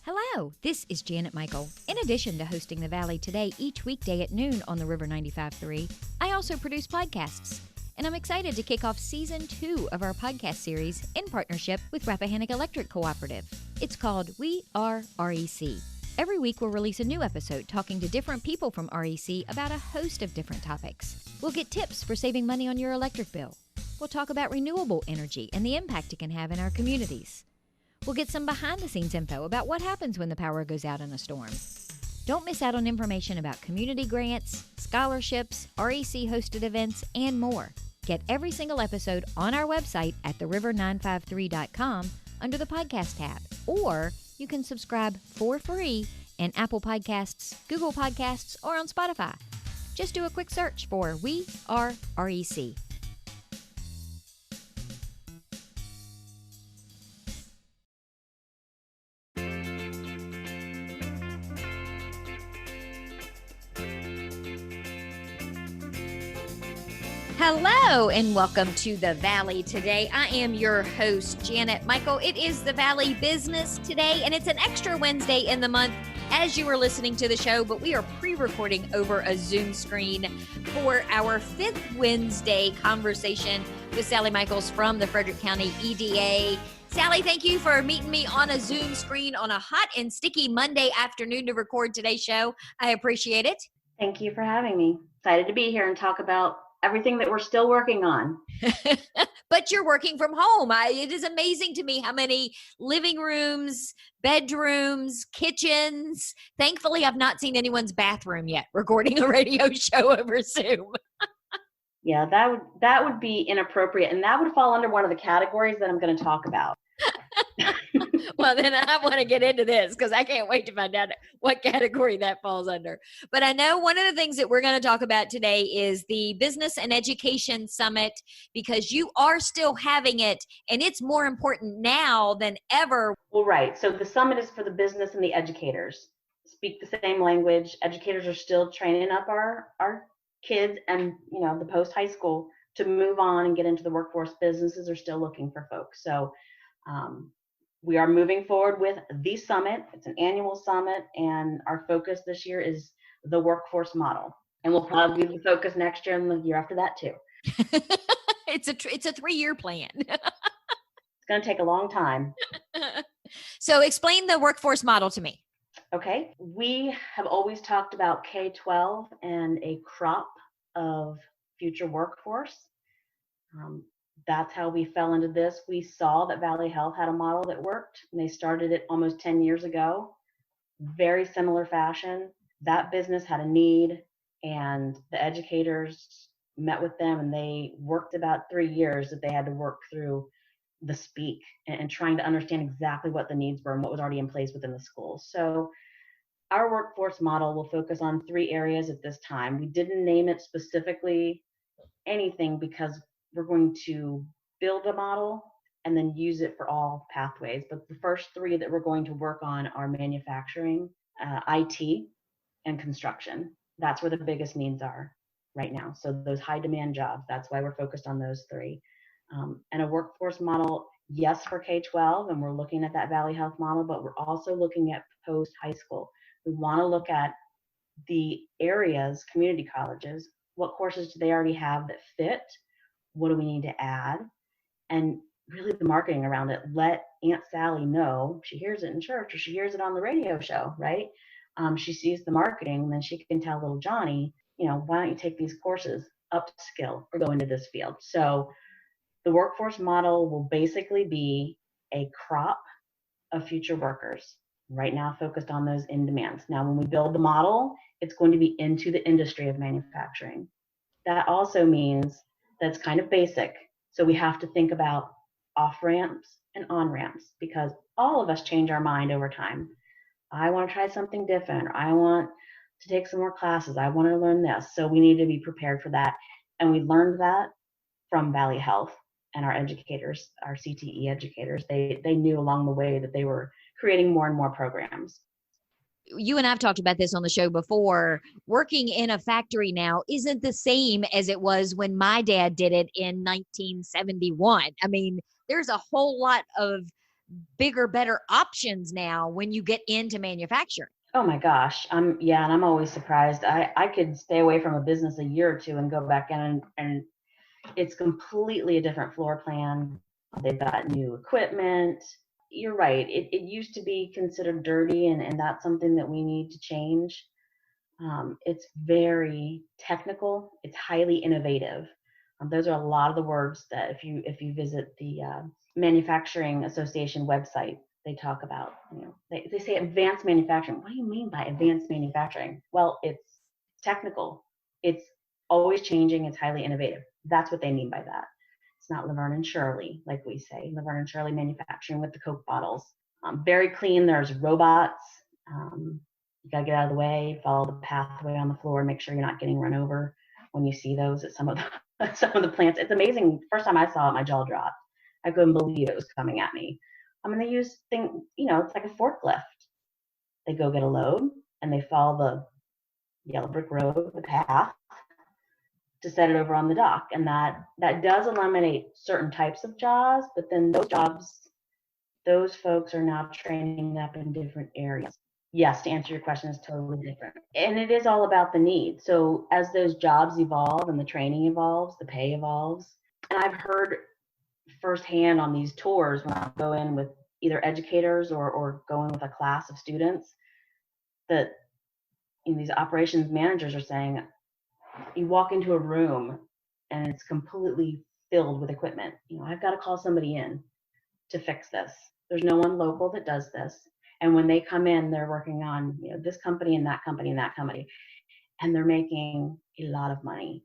Hello, this is Janet Michael. In addition to hosting The Valley Today each weekday at noon on the River 95.3, I also produce podcasts. And I'm excited to kick off Season 2 of our podcast series in partnership with Rappahannock Electric Cooperative. It's called We Are REC. Every week we'll release a new episode talking to different people from REC about a host of different topics. We'll get tips for saving money on your electric bill. We'll talk about renewable energy and the impact it can have in our communities. We'll get some behind-the-scenes info about what happens when the power goes out in a storm. Don't miss out on information about community grants, scholarships, REC-hosted events, and more. Get every single episode on our website at theriver953.com under the podcast tab, or you can subscribe for free in Apple Podcasts, Google Podcasts, or on Spotify. Just do a quick search for We Are REC. Hello and welcome to The Valley Today. I am your host, Janet Michael. It is The Valley Business Today, and it's an extra Wednesday in the month as you are listening to the show, but we are pre-recording over a Zoom screen for our fifth Wednesday conversation with Sally Michaels from the Frederick County EDA. Sally, thank you for meeting me on a Zoom screen on a hot and sticky Monday afternoon to record today's show. I appreciate it. Thank you for having me. Excited to be here and talk about everything that we're still working on. But you're working from home. It is amazing to me how many living rooms, bedrooms, kitchens. Thankfully, I've not seen anyone's bathroom yet recording a radio show over Zoom. Yeah, that would be inappropriate. And that would fall under one of the categories that I'm going to talk about. Well, then I want to get into this because I can't wait to find out what category that falls under. But I know one of the things that we're going to talk about today is the Business and Education Summit, because you are still having it, and it's more important now than ever. Well, right. So the summit is for the business and the educators. Speak the same language. Educators are still training up our kids and, the post-high school to move on and get into the workforce. Businesses are still looking for folks. So we are moving forward with the summit. It's an annual summit, and our focus this year is the workforce model. And we'll probably be the focus next year and the year after that too. It's a 3-year plan. It's going to take a long time. So explain the workforce model to me. Okay. We have always talked about K-12 and a crop of future workforce. That's how we fell into this. We saw that Valley Health had a model that worked, and they started it almost 10 years ago. Very similar fashion. That business had a need, and the educators met with them, and they worked about 3 years that they had to work through the speak and trying to understand exactly what the needs were and what was already in place within the school. So our workforce model will focus on 3 areas at this time. We didn't name it specifically anything because we're going to build a model and then use it for all pathways. But the first 3 that we're going to work on are manufacturing, IT, and construction. That's where the biggest needs are right now. So those high demand jobs, that's why we're focused on those 3. And a workforce model, yes, for K-12, and we're looking at that Valley Health model, but we're also looking at post-high school. We want to look at the areas, community colleges, what courses do they already have that fit? What do we need to add? And really the marketing around it. Let Aunt Sally know. She hears it in church or she hears it on the radio show, right? She sees the marketing, and then she can tell little Johnny, why don't you take these courses, upskill, or go into this field? So the workforce model will basically be a crop of future workers. Right now focused on those in demands. Now, when we build the model, it's going to be into the industry of manufacturing. That also means that's kind of basic. So we have to think about off-ramps and on-ramps, because all of us change our mind over time. I want to try something different. Or I want to take some more classes. I want to learn this. So we need to be prepared for that. And we learned that from Valley Health and our educators, our CTE educators. They knew along the way that they were creating more and more programs. You and I've talked about this on the show before. Working in a factory now isn't the same as it was when my dad did it in 1971. I mean, there's a whole lot of bigger, better options now when you get into manufacturing. Oh my gosh. Yeah, and I'm always surprised. I could stay away from a business a year or two and go back in and it's completely a different floor plan. They've got new equipment. You're right. It used to be considered dirty, and that's something that we need to change. It's very technical. It's highly innovative. Those are a lot of the words that if you visit the Manufacturing Association website, they talk about. They say advanced manufacturing. What do you mean by advanced manufacturing? Well, it's technical. It's always changing. It's highly innovative. That's what they mean by that. It's not Laverne and Shirley, like we say. Laverne and Shirley manufacturing with the Coke bottles. Very clean. There's robots. You got to get out of the way, follow the pathway on the floor, make sure you're not getting run over when you see those at some of the plants. It's amazing. First time I saw it, my jaw dropped. I couldn't believe it was coming at me. They use it's like a forklift. They go get a load and they follow the yellow brick road, the path, to set it over on the dock. And that does eliminate certain types of jobs, but then those folks are now training up in different areas. Yes, to answer your question, is totally different. And it is all about the need. So as those jobs evolve and the training evolves, the pay evolves. And I've heard firsthand on these tours when I go in with either educators or go in with a class of students that these operations managers are saying, you walk into a room and it's completely filled with equipment. I've got to call somebody in to fix this. There's no one local that does this. And when they come in, they're working on this company and that company and that company, and they're making a lot of money.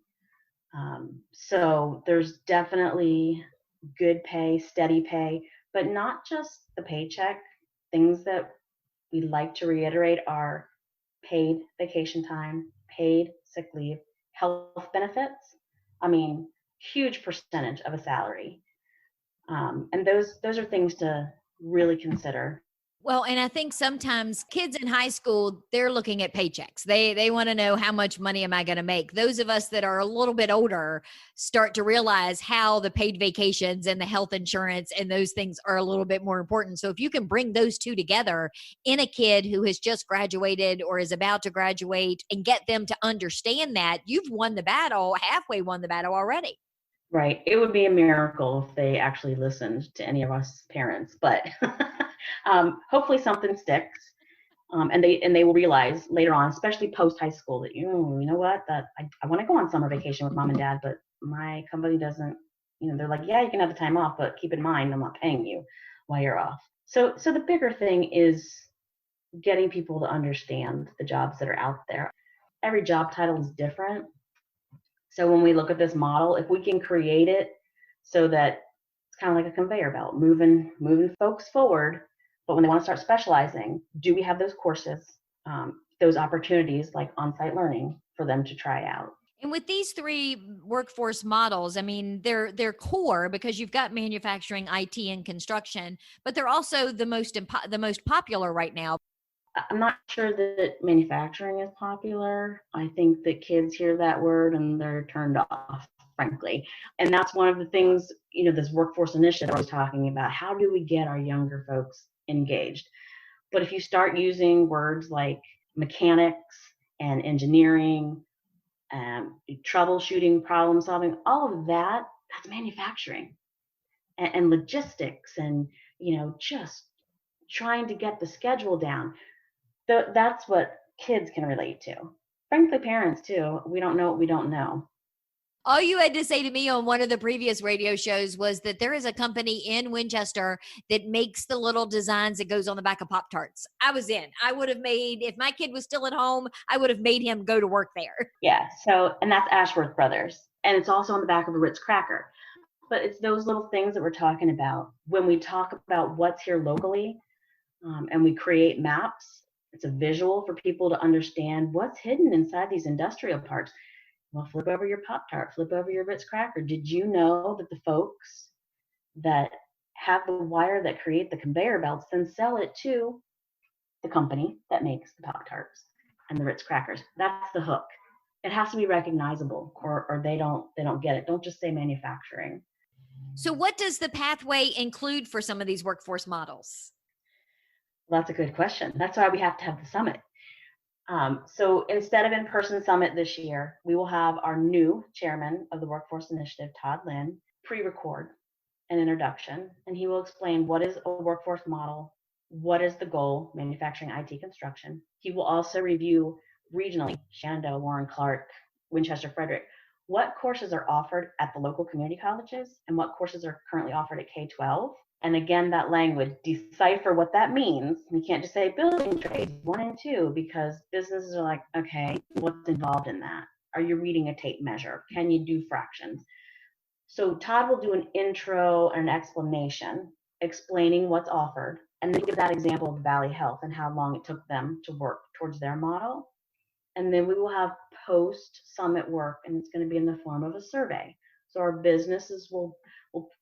So there's definitely good pay, steady pay, but not just the paycheck. Things that we like to reiterate are paid vacation time, paid sick leave, health benefits. Huge percentage of a salary. And those are things to really consider. Well, and I think sometimes kids in high school, they're looking at paychecks. They want to know, how much money am I going to make? Those of us that are a little bit older start to realize how the paid vacations and the health insurance and those things are a little bit more important. So if you can bring those two together in a kid who has just graduated or is about to graduate and get them to understand that, you've won the battle, halfway won the battle already. Right. It would be a miracle if they actually listened to any of us parents, but hopefully something sticks. And they will realize later on, especially post high school, that you know what, that I want to go on summer vacation with mom and dad, but my company doesn't. They're like, yeah, you can have the time off, but keep in mind, I'm not paying you while you're off. So the bigger thing is getting people to understand the jobs that are out there. Every job title is different. So when we look at this model, if we can create it so that it's kind of like a conveyor belt, moving folks forward, but when they want to start specializing, do we have those courses, those opportunities like on-site learning for them to try out? And with these three workforce models, they're core because you've got manufacturing, IT, and construction, but they're also the most popular right now. I'm not sure that manufacturing is popular. I think that kids hear that word and they're turned off, frankly. And that's one of the things, this workforce initiative I was talking about. How do we get our younger folks engaged? But if you start using words like mechanics and engineering, troubleshooting, problem solving, all of that's manufacturing and logistics and, just trying to get the schedule down. That's what kids can relate to. Frankly, parents too. We don't know what we don't know. All you had to say to me on one of the previous radio shows was that there is a company in Winchester that makes the little designs that goes on the back of Pop-Tarts. I was in. I would have made, if my kid was still at home, I would have made him go to work there. Yeah. So, and that's Ashworth Brothers. And it's also on the back of a Ritz cracker. But it's those little things that we're talking about. When we talk about what's here locally, and we create maps, it's a visual for people to understand what's hidden inside these industrial parks. Well, flip over your Pop-Tart, flip over your Ritz cracker. Did you know that the folks that have the wire that create the conveyor belts then sell it to the company that makes the Pop-Tarts and the Ritz crackers? That's the hook. It has to be recognizable, or they don't get it. Don't just say manufacturing. So what does the pathway include for some of these workforce models? Well, that's a good question. That's why we have to have the summit. So instead of in-person summit this year, we will have our new chairman of the Workforce Initiative, Todd Lynn, pre-record an introduction, and he will explain what is a workforce model, what is the goal, manufacturing, IT, construction. He will also review regionally, Shenandoah, Warren, Clark, Winchester, Frederick, what courses are offered at the local community colleges and what courses are currently offered at K-12. And again, that language, decipher what that means. We can't just say building trades 1 and 2 because businesses are like, okay, what's involved in that? Are you reading a tape measure? Can you do fractions? So Todd will do an intro and an explanation explaining what's offered, and then give that example of Valley Health and how long it took them to work towards their model. And then we will have post-summit work, and it's going to be in the form of a survey. So our businesses will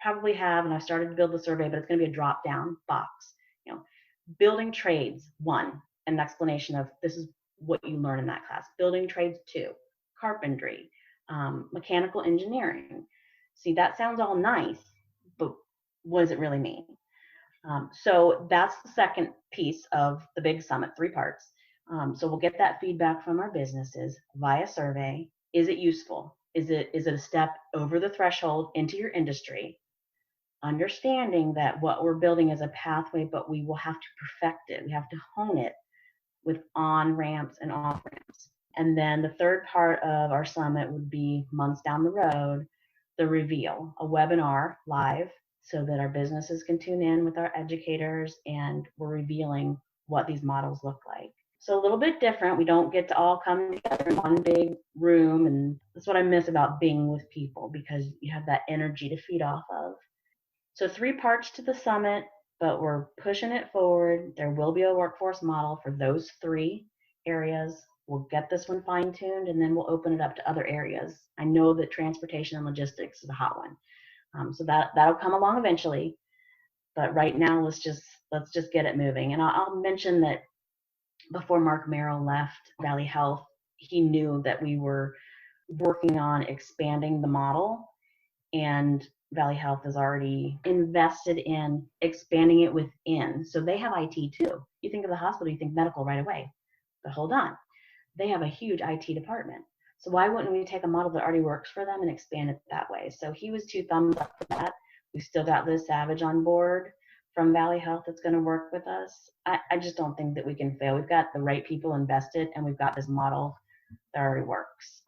probably have, and I've started to build the survey, but it's going to be a drop-down box. Building trades 1, an explanation of this is what you learn in that class. Building trades 2, carpentry, mechanical engineering. See, that sounds all nice, but what does it really mean? So that's the second piece of the big summit, 3 parts. So we'll get that feedback from our businesses via survey. Is it useful? Is it a step over the threshold into your industry? Understanding that what we're building is a pathway, but we will have to perfect it. We have to hone it with on-ramps and off-ramps. And then the third part of our summit would be months down the road, the reveal, a webinar live so that our businesses can tune in with our educators and we're revealing what these models look like. So a little bit different. We don't get to all come together in one big room, and that's what I miss about being with people because you have that energy to feed off of. So 3 parts to the summit, but we're pushing it forward. There will be a workforce model for those 3 areas. We'll get this one fine-tuned, and then we'll open it up to other areas. I know that transportation and logistics is a hot one. So that'll come along eventually. But right now, let's just get it moving. And I'll mention that before Mark Merrill left Valley Health, he knew that we were working on expanding the model, and Valley Health has already invested in expanding it within. So they have IT too. You think of the hospital, you think medical right away. But hold on, they have a huge IT department. So why wouldn't we take a model that already works for them and expand it that way? So he was 2 thumbs up for that. We've still got Liz Savage on board from Valley Health that's going to work with us. I just don't think that we can fail. We've got the right people invested, and we've got this model that already works.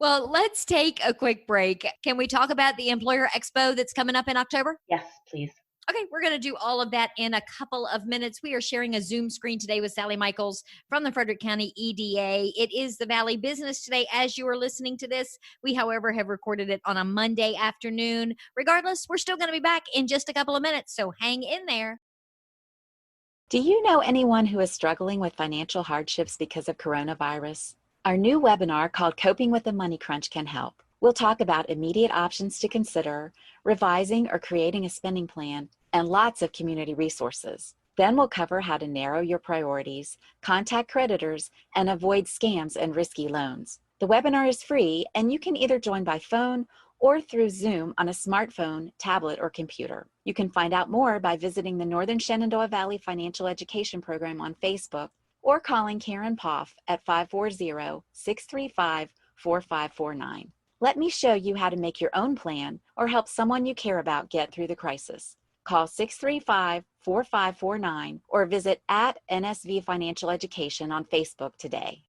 Well, let's take a quick break. Can we talk about the Employer Expo that's coming up in October? Yes, please. Okay, we're going to do all of that in a couple of minutes. We are sharing a Zoom screen today with Sally Michaels from the Frederick County EDA. It is the Valley Business Today as you are listening to this. We, however, have recorded it on a Monday afternoon. Regardless, we're still going to be back in just a couple of minutes, so hang in there. Do you know anyone who is struggling with financial hardships because of coronavirus? Our new webinar called Coping with the Money Crunch can help. We'll talk about immediate options to consider, revising or creating a spending plan, and lots of community resources. Then we'll cover how to narrow your priorities, contact creditors, and avoid scams and risky loans. The webinar is free, and you can either join by phone or through Zoom on a smartphone, tablet, or computer. You can find out more by visiting the Northern Shenandoah Valley Financial Education Program on Facebook or calling Karen Poff at 540-635-4549. Let me show you how to make your own plan or help someone you care about get through the crisis. Call 635-4549 or visit at NSV Financial Education on Facebook today.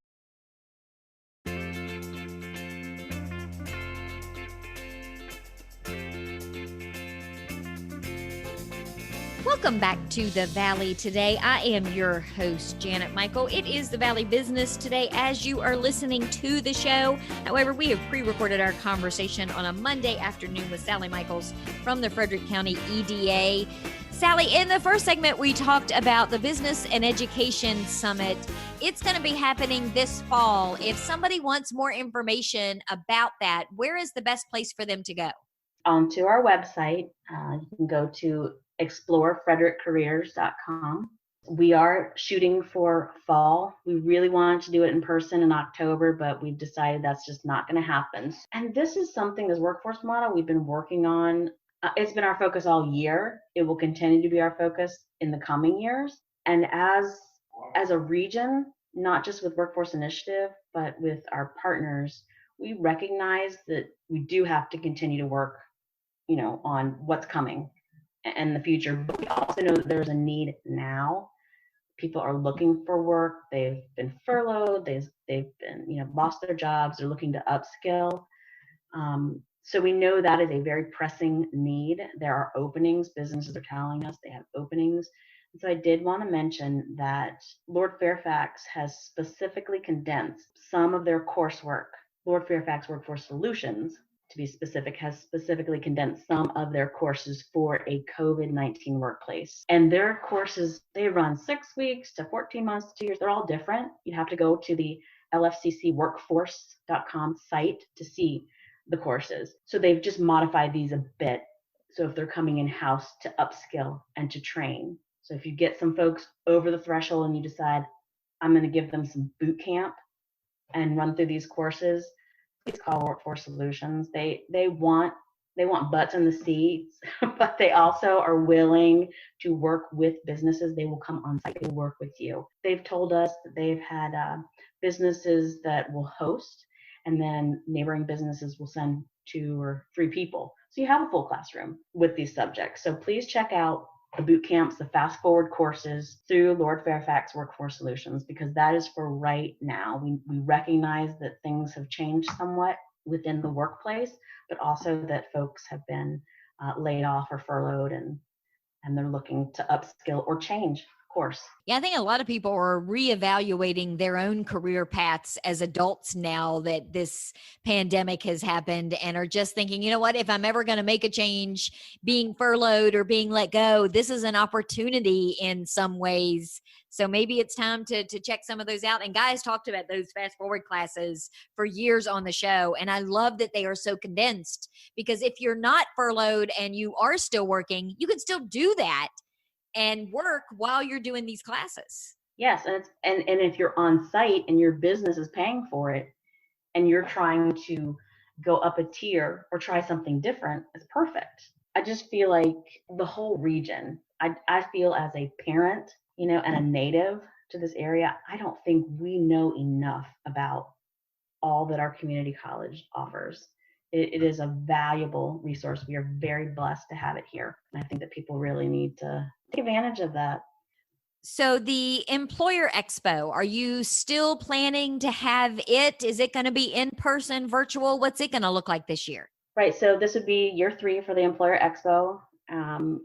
Welcome back to the Valley Today. I am your host, Janet Michael. It is the Valley Business Today as you are listening to the show. However, we have pre-recorded our conversation on a Monday afternoon with Sally Michaels from the Frederick County EDA. Sally, in the first segment, we talked about the Business and Education Summit. It's going to be happening this fall. If somebody wants more information about that, where is the best place for them to go? Onto our website. You can go to explorefrederickcareers.com. We are shooting for fall. We really wanted to do it in person in October, but we've decided that's just not going to happen. And this is something, this workforce model, we've been working on It's been our focus all year. It will continue to be our focus in the coming years. And as a region, not just with Workforce Initiative, but with our partners, we recognize that we do have to continue to work, on what's coming and the future. But we also know that there's a need now. People are looking for work. They've been furloughed. They've been, lost their jobs. They're looking to upskill. So we know that is a very pressing need. There are openings. Businesses are telling us they have openings. And so I did want to mention that Lord Fairfax has specifically condensed some of their coursework. Lord Fairfax Workforce Solutions, to be specific, has specifically condensed some of their courses for a COVID-19 workplace. And their courses, they run 6 weeks to 14 months to 2 years. They're all different. You have to go to the lfccworkforce.com site to see the courses. So they've just modified these a bit. So if they're coming in-house to upskill and to train. So if you get some folks over the threshold and you decide, I'm going to give them some boot camp and run through these courses, please call Workforce Solutions. They want butts in the seats, but they also are willing to work with businesses. They will come on site to work with you. They've told us that they've had businesses that will host, and then neighboring businesses will send 2 or 3 people. So you have a full classroom with these subjects. So please check out the boot camps, the fast forward courses through Lord Fairfax Workforce Solutions, because that is for right now. We recognize that things have changed somewhat within the workplace, but also that folks have been laid off or furloughed, and they're looking to upskill or change course. Yeah, I think a lot of people are reevaluating their own career paths as adults now that this pandemic has happened, and are just thinking, you know what, if I'm ever going to make a change, being furloughed or being let go, this is an opportunity in some ways. So maybe it's time to check some of those out. And guys talked about those fast forward classes for years on the show. And I love that they are so condensed, because if you're not furloughed and you are still working, you can still do that and work while you're doing these classes. Yes, and if you're on site and your business is paying for it, and you're trying to go up a tier or try something different, it's perfect. I just feel like the whole region, I feel as a parent, and a native to this area, I don't think we know enough about all that our community college offers. It is a valuable resource. We are very blessed to have it here. And I think that people really need to take advantage of that. So the Employer Expo, are you still planning to have it? Is it going to be in person, virtual? What's it going to look like this year? Right. So this would be year 3 for the Employer Expo.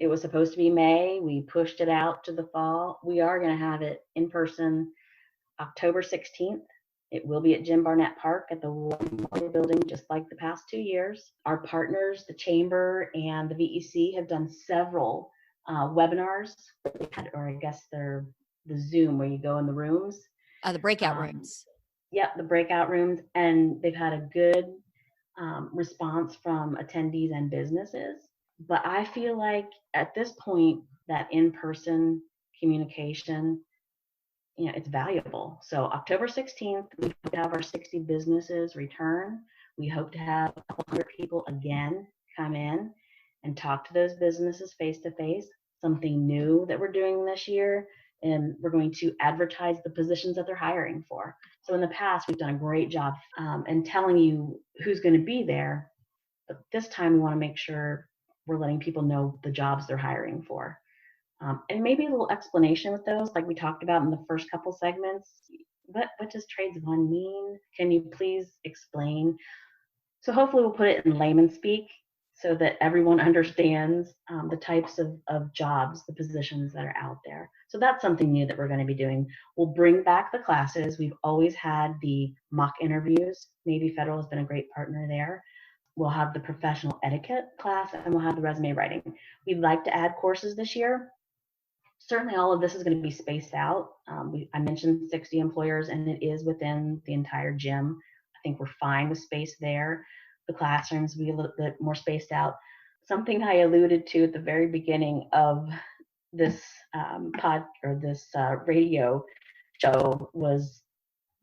It was supposed to be May. We pushed it out to the fall. We are going to have it in person October 16th. It will be at Jim Barnett Park at the Memorial Building, just like the past 2 years. Our partners, the Chamber and the VEC, have done several webinars, or I guess they're the Zoom where you go in the rooms. The breakout rooms. Yep, the breakout rooms. And they've had a good response from attendees and businesses. But I feel like at this point, that in-person communication, it's valuable. So October 16th, we hope to have our 60 businesses return. We hope to have a couple hundred people again come in and talk to those businesses face to face. Something new that we're doing this year, and we're going to advertise the positions that they're hiring for. So in the past, we've done a great job in telling you who's going to be there, but this time we want to make sure we're letting people know the jobs they're hiring for. And maybe a little explanation with those, like we talked about in the first couple segments. What does trades one mean? Can you please explain? So hopefully we'll put it in layman speak so that everyone understands the types of jobs, the positions that are out there. So that's something new that we're going to be doing. We'll bring back the classes. We've always had the mock interviews. Navy Federal has been a great partner there. We'll have the professional etiquette class, and we'll have the resume writing. We'd like to add courses this year. Certainly all of this is going to be spaced out. I mentioned 60 employers, and it is within the entire gym. I think we're fine with space there. The classrooms will be a little bit more spaced out. Something I alluded to at the very beginning of this radio show was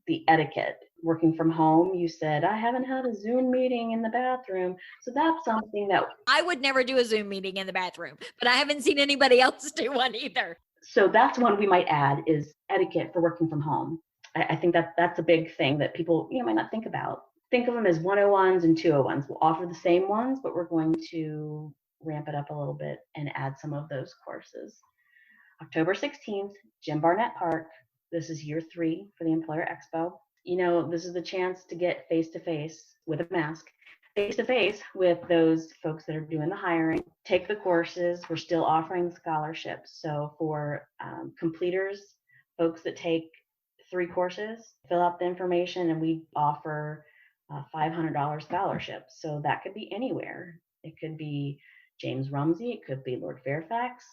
the etiquette. working from home, you said, I haven't had a Zoom meeting in the bathroom. So that's something that I would never do a Zoom meeting in the bathroom, but I haven't seen anybody else do one either. So that's one we might add is etiquette for working from home. I think that that's a big thing that people might not think about. Think of them as 101s and 201s. We'll offer the same ones, but we're going to ramp it up a little bit and add some of those courses. October 16th, Jim Barnett Park. This is year 3 for the Employer Expo. This is the chance to get face-to-face with a mask, face-to-face with those folks that are doing the hiring. Take the courses. We're still offering scholarships. So for completers, folks that take 3 courses, fill out the information and we offer $500 scholarships. So that could be anywhere. It could be James Rumsey. It could be Lord Fairfax.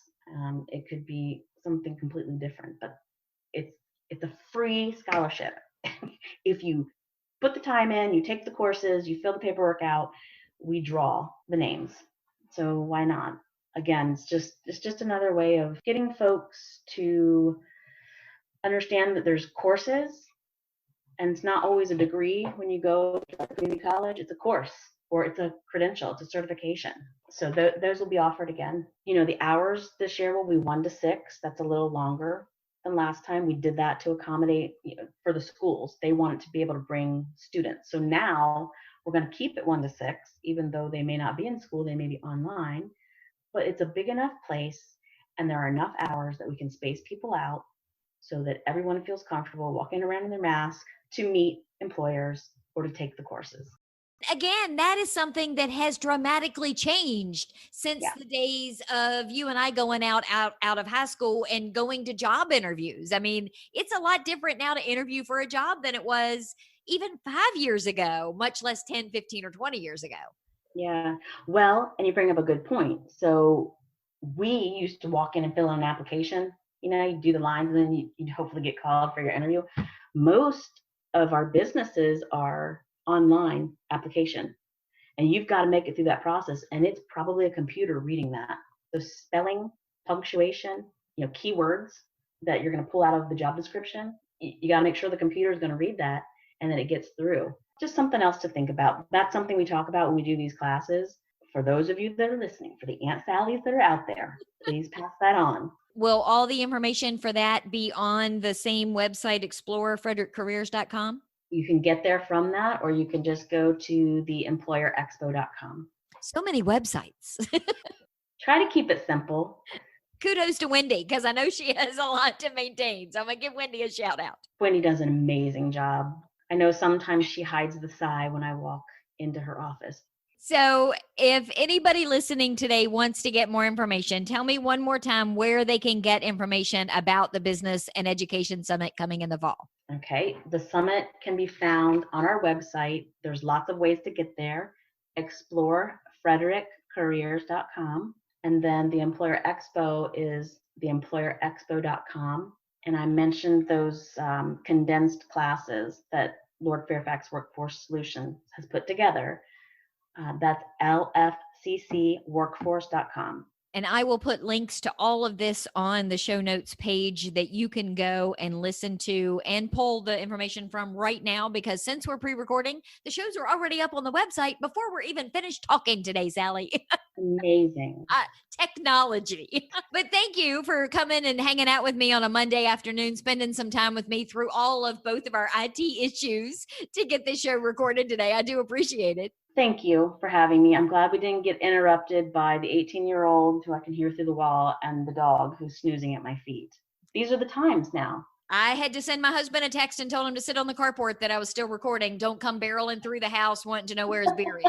It could be something completely different, but it's a free scholarship. If you put the time in, you take the courses, you fill the paperwork out, we draw the names. So why not? Again, it's just another way of getting folks to understand that there's courses, and it's not always a degree when you go to community college. It's a course, or it's a credential, it's a certification. So those will be offered again. The hours this year will be 1 to 6. That's a little longer than last time. We did that to accommodate for the schools. They wanted to be able to bring students. So now we're going to keep it 1 to 6, even though they may not be in school, they may be online. But it's a big enough place, and there are enough hours that we can space people out so that everyone feels comfortable walking around in their mask to meet employers or to take the courses. Again, that is something that has dramatically changed since the days of you and I going out of high school and going to job interviews. I mean, it's a lot different now to interview for a job than it was even 5 years ago, much less 10, 15, or 20 years ago. Yeah. Well, and you bring up a good point. So we used to walk in and fill in an application. You do the lines and then you hopefully get called for your interview. Most of our businesses are online application, and you've got to make it through that process, and it's probably a computer reading that. So spelling, punctuation, keywords that you're going to pull out of the job description, you got to make sure the computer is going to read that and then it gets through. Just something else to think about. That's something we talk about when we do these classes. For those of you that are listening, for the Aunt Sallys that are out there, please pass that on. Will all the information for that be on the same website, explorerfrederickcareers.com? You can get there from that, or you can just go to the employerexpo.com. So many websites. Try to keep it simple. Kudos to Wendy, because I know she has a lot to maintain. So I'm going to give Wendy a shout out. Wendy does an amazing job. I know sometimes she hides the sigh when I walk into her office. So if anybody listening today wants to get more information, tell me one more time where they can get information about the Business and Education Summit coming in the fall. Okay, the summit can be found on our website. There's lots of ways to get there. ExploreFrederickCareers.com. And then the Employer Expo is theemployerexpo.com. And I mentioned those condensed classes that Lord Fairfax Workforce Solutions has put together. That's lfccworkforce.com. And I will put links to all of this on the show notes page that you can go and listen to and pull the information from right now, because since we're pre-recording, the shows are already up on the website before we're even finished talking today, Sally. Amazing. Technology. But thank you for coming and hanging out with me on a Monday afternoon, spending some time with me through all of both of our IT issues to get this show recorded today. I do appreciate it. Thank you for having me. I'm glad we didn't get interrupted by the 18-year-old who I can hear through the wall and the dog who's snoozing at my feet. These are the times now. I had to send my husband a text and told him to sit on the carport that I was still recording. Don't come barreling through the house wanting to know where his beer is.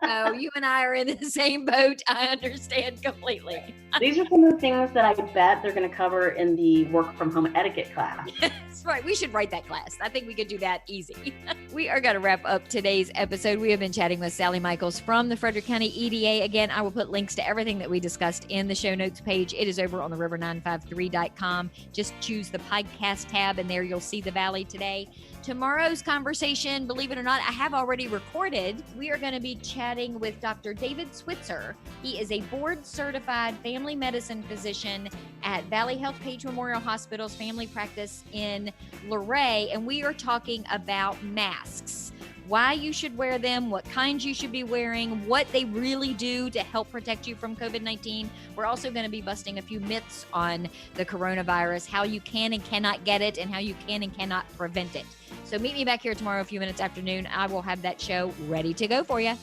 So you and I are in the same boat. I understand completely. These are some of the things that I bet they're going to cover in the work from home etiquette class. That's right. We should write that class. I think we could do that easy. We are going to wrap up today's episode. We have been chatting with Sally Michaels from the Frederick County EDA. Again, I will put links to everything that we discussed in the show notes page. It is over on the river953.com. Just choose the podcast tab and there you'll see the Valley today. Tomorrow's conversation, believe it or not, I have already recorded. We are going to be chatting with Dr. David Switzer. He is a board-certified family medicine physician at Valley Health Page Memorial Hospital's family practice in Luray, and we are talking about masks. Why you should wear them, what kinds you should be wearing, what they really do to help protect you from COVID-19. We're also going to be busting a few myths on the coronavirus, how you can and cannot get it, and how you can and cannot prevent it. So meet me back here tomorrow, a few minutes after noon. I will have that show ready to go for you.